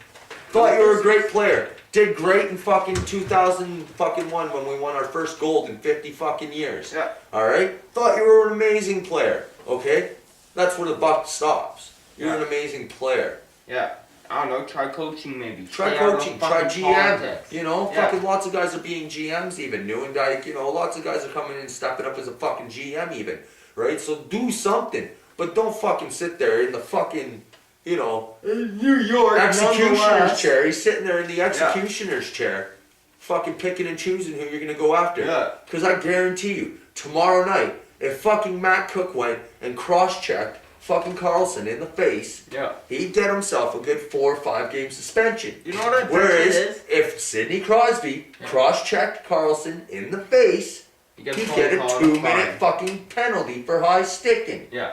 Thought you were a great player. Did great in fucking 2001 when we won our first gold in 50 fucking years. Yeah. Alright? Thought you were an amazing player. Okay? That's where the buck stops. You're Yeah. an amazing player. Yeah. I don't know, try coaching maybe. Try Stay out of coaching, try fucking GM. politics. You know, Yeah. fucking lots of guys are being GMs even. Newendike, you know, lots of guys are coming in and stepping up as a fucking GM even. Right? So do something. But don't fucking sit there in the fucking, you know, In New York, executioner's nonetheless. chair. He's sitting there in the executioner's chair. Fucking picking and choosing who you're gonna go after. Yeah. Because I guarantee you, tomorrow night, if fucking Matt Cook went and cross-checked fucking Carlson in the face, Yeah. he'd get himself a good 4 or 5 game suspension. You know what I think Whereas, it is? if Sidney Crosby cross-checked Carlson in the face, You get he'd phone get a call, 2-minute fine. fucking penalty for high sticking. Yeah.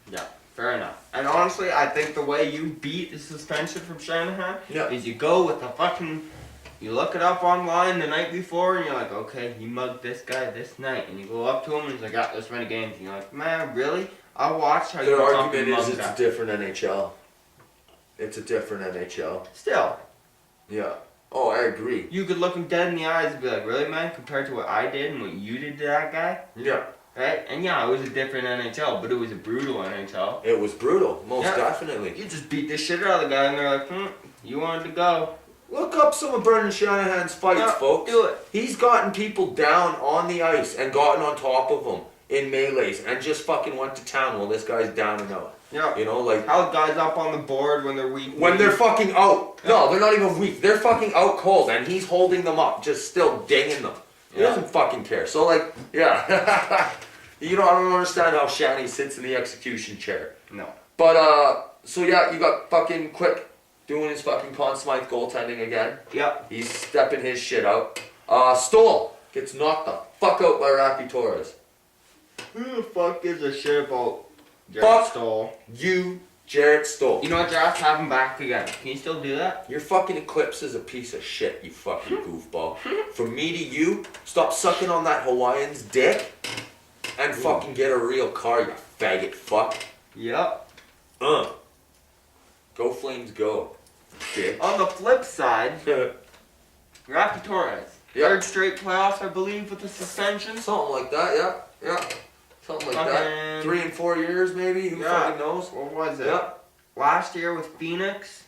Yeah. Fair enough. And honestly, I think the way you beat the suspension from Shanahan Yeah. is you go with the fucking. You look it up online the night before, and you're like, okay, he mugged this guy this night, and you go up to him, and he's like, yeah, this many games. And you're like, man, really? I watched how you Their fucking argument is mugged it's a that. different NHL. It's a different NHL. Still, Yeah. Oh, I agree. you could look him dead in the eyes and be like, really, man? Compared to what I did and what you did to that guy, Yeah. right? And yeah, it was a different NHL, but it was a brutal NHL. It was brutal, most Yeah. definitely. You just beat the shit out of the guy, and they're like, you wanted to go. Look up some of Brendan Shanahan's fights, Yeah, folks. do it. He's gotten people down on the ice and gotten on top of them in melees and just fucking went to town while this guy's down and out. Yeah. You know, like Held guys up on the board when they're weak. when they're fucking out. No, they're not even weak. They're fucking out cold and he's holding them up, just still dinging them. He Yeah. doesn't fucking care. So like, yeah. You know, I don't understand how Shanny sits in the execution chair. No. But so yeah, you got fucking Quick doing his fucking Conn Smythe goaltending again. Yep. He's stepping his shit out. Stoll gets knocked the fuck out by Rafi Torres. Who the fuck gives a shit about Jared Fuck. Stoll? You, Jarrett Stoll. You know what, Josh? Have him back again. Can you still do that? Your fucking Eclipse is a piece of shit, you fucking goofball. From me to you, stop sucking on that Hawaiian's dick and fucking get a real car, you faggot fuck. Yep. Go Flames go, bitch. On the flip side, Rafi Torres. Yeah. Third straight playoffs, I believe, with the suspension. Something like that, yeah. Something like that. Fucking- 3 and 4 years maybe, who Yeah. fucking knows? What was it? Yeah. Last year with Phoenix.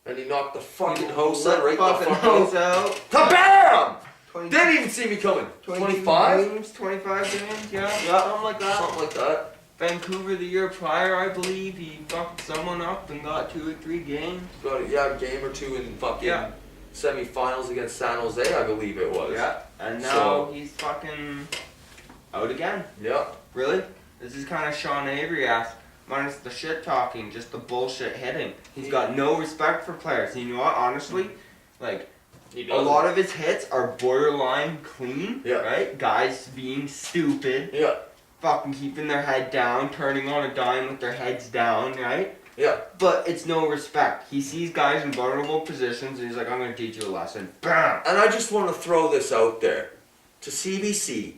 And he knocked the fucking Hosa right the fucking fuck out. hose out. Kabam! 20 Didn't even see me coming. 22 25? games, 25 games, yeah. Yeah. Something like that. Something like that. Vancouver the year prior, I believe, he fucked someone up and got 2 or 3 games. Got a game or two in fucking Yeah. semifinals against San Jose, I believe it was. Yeah, and now So- he's fucking out again. Yeah. Really? This is kind of Sean Avery ass, minus the shit talking, just the bullshit hitting. He's got no respect for players. And you know what? Honestly, like He a lot of his hits are borderline clean. Yeah. Right? Guys being stupid, Yeah. fucking keeping their head down, turning on a dime with their heads down. Right? Yeah. But it's no respect. He sees guys in vulnerable positions and he's like, I'm gonna teach you a lesson. Bam! And I just want to throw this out there to CBC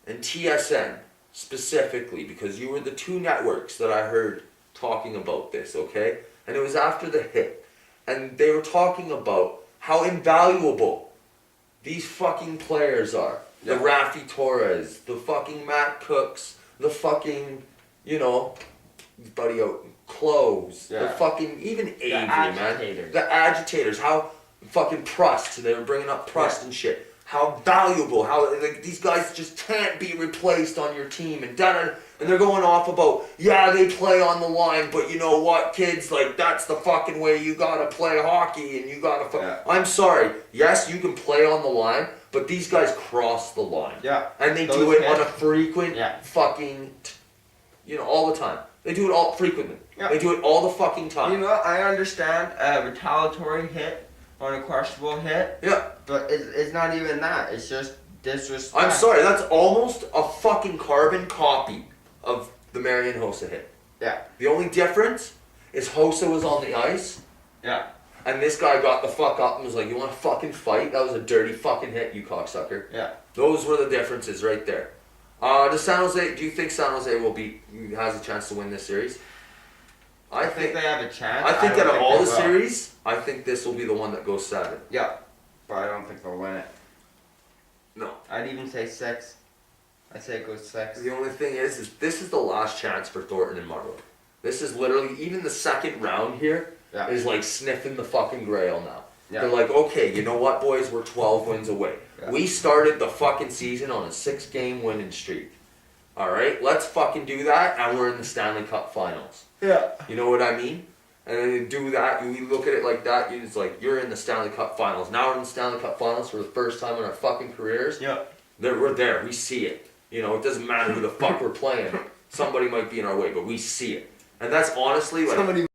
and TSN specifically, because you were the two networks that I heard talking about this, okay? And it was after the hit. And they were talking about how invaluable these fucking players are. The Yeah. Rafi Torres, the fucking Matt Cooks, the fucking, you know, buddy out clothes, the Yeah. fucking, even Avery, man. agitators. The agitators, how fucking Prust, they were bringing up Prust and shit. How valuable, how like these guys just can't be replaced on your team, and and they're going off about, yeah, they play on the line, but you know what, kids, like that's the fucking way you gotta play hockey, and you gotta. Yeah. I'm sorry, yes, you can play on the line, but these guys cross the line, Yeah. and they Those do it on a kids- frequent Yeah. fucking, you know, all the time. They do it all frequently. Yeah. They do it all the fucking time. You know what? I understand a retaliatory hit on a questionable hit, Yeah. but it's not even that. It's just disrespect. I'm sorry, that's almost a fucking carbon copy of the Marian Hossa hit. Yeah. The only difference is Hossa was on the ice, Yeah. and this guy got the fuck up and was like, you want to fucking fight? That was a dirty fucking hit, you cocksucker. Yeah. Those were the differences right there. Do you think San Jose has a chance to win this series? I think they have a chance. I think don't out of all they the will. series, I think this will be the one that goes 7. Yeah. But I don't think they'll win it. No. I'd even say 6. I'd say it goes 6. The only thing is this is the last chance for Thornton and Marlowe. This is literally, even the second round here Yeah. is like sniffing the fucking grail now. Yeah. They're like, okay, you know what, boys? We're 12 wins away. Yeah. We started the fucking season on a 6-game winning streak. All right, let's fucking do that, and we're in the Stanley Cup Finals. Yeah. You know what I mean? And then you do that, you look at it like that, it's like, you're in the Stanley Cup Finals. Now we're in the Stanley Cup Finals for the first time in our fucking careers. Yeah. We're there, we see it. You know, it doesn't matter who the fuck we're playing. Somebody might be in our way, but we see it. And that's honestly like... Somebody